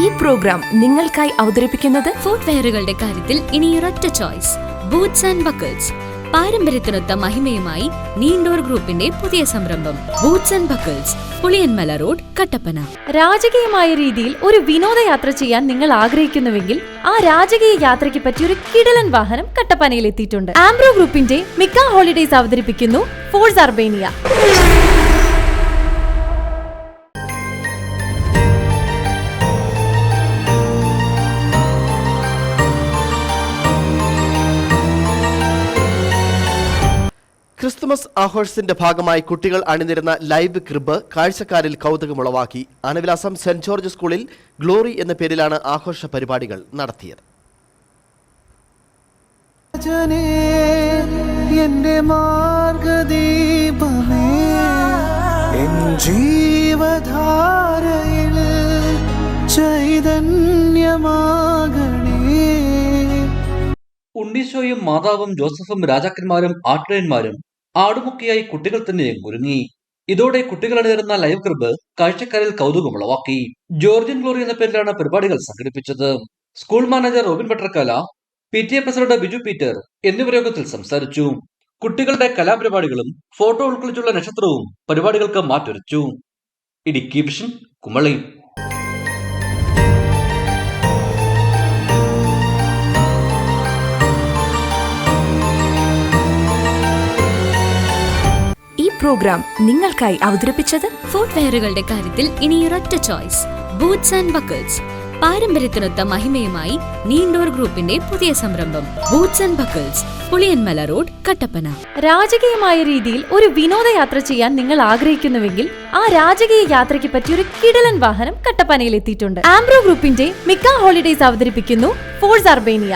ഈ പ്രോഗ്രാം നിങ്ങൾക്കായി അവതരിപ്പിക്കുന്നത് ഫുട്വെയറുകളുടെ കാര്യത്തിൽ ഇനി ഒരൊറ്റ ചോയ്സ്, ബൂട്ട്സ് ആൻഡ് ബക്കിൾസ്. പാരമ്പര്യത്തിനൊത്ത മഹിമയുമായി നീണ്ടോർ ഗ്രൂപ്പിന്റെ പുതിയ സംരംഭം boots and buckles, Puliyanmala road, Kattappana. രാജകീയമായ രീതിയിൽ ഒരു വിനോദയാത്ര ചെയ്യാൻ നിങ്ങൾ ആഗ്രഹിക്കുന്നുവെങ്കിൽ ആ രാജകീയ യാത്രയ്ക്ക് പറ്റിയ ഒരു കിടിലൻ വാഹനം കട്ടപ്പനയിൽ എത്തിയിട്ടുണ്ട്. ആംബ്രോ ഗ്രൂപ്പിന്റെ മിക്ക ഹോളിഡേയ്സ് അവതരിപ്പിക്കുന്നു ഫോഴ്സ് അർബേനിയ. ക്രിസ്തുമസ് ആഘോഷത്തിന്റെ ഭാഗമായി കുട്ടികൾ അണിനിരുന്ന ലൈവ് ക്രിബ് കാഴ്ചക്കാരിൽ കൗതുകമുളവാക്കി. ആനവിലാസം സെന്റ് ജോർജ് സ്കൂളിൽ ഗ്ലോറി എന്ന പേരിലാണ് ആഘോഷ പരിപാടികൾ നടത്തിയത്. ഉണ്ണീശോയും മാതാവും ജോസഫും രാജാക്കന്മാരും ആട്ടിടയന്മാരും ആടുമുക്കിയായി കുട്ടികൾ തന്നെ ഒരുങ്ങി. ഇതോടെ കുട്ടികൾ അണിനിരുന്ന ലൈവ് ക്രിബ് കാഴ്ചക്കാരിൽ കൗതുകമുളവാക്കി. ജോർജിയൻ ഗ്ലോറി എന്ന പേരിലാണ് പരിപാടികൾ സംഘടിപ്പിച്ചത്. School manager Robin Pattarkkala, PTA president Biju Peter എന്നിവർ യോഗത്തിൽ സംസാരിച്ചു. കുട്ടികളുടെ കലാപരിപാടികളും ഫോട്ടോ ഉൾക്കൊള്ളിച്ചുള്ള നക്ഷത്രവും പരിപാടികൾക്ക് മാറ്റുരച്ചു. ഇടുക്കി വിഷൻ, കുമളി. ഈ പ്രോഗ്രാം നിങ്ങൾക്കായി അവതരിപ്പിച്ചത് ഫുട്വെയറുകളുടെ കാര്യത്തിൽ ഇനി ഒരൊറ്റ ചോയ്സ്, ബൂട്ട്സ് ആൻഡ് ബക്കിൾസ്. പാരമ്പര്യത്തിനൊത്ത മഹിമയുമായി നീണ്ടോർ ഗ്രൂപ്പിന്റെ പുതിയ സംരംഭം boots and buckles, Puliyanmala road, Kattappana. രാജകീയമായ രീതിയിൽ ഒരു വിനോദയാത്ര ചെയ്യാൻ നിങ്ങൾ ആഗ്രഹിക്കുന്നുവെങ്കിൽ ആ രാജകീയ യാത്രയ്ക്ക് പറ്റിയ ഒരു കിടിലൻ വാഹനം കട്ടപ്പനയിൽ എത്തിയിട്ടുണ്ട്. ആംബ്രോ ഗ്രൂപ്പിന്റെ മിക്ക ഹോളിഡേയ്സ് അവതരിപ്പിക്കുന്നു ഫോഴ്സ് അർബേനിയ.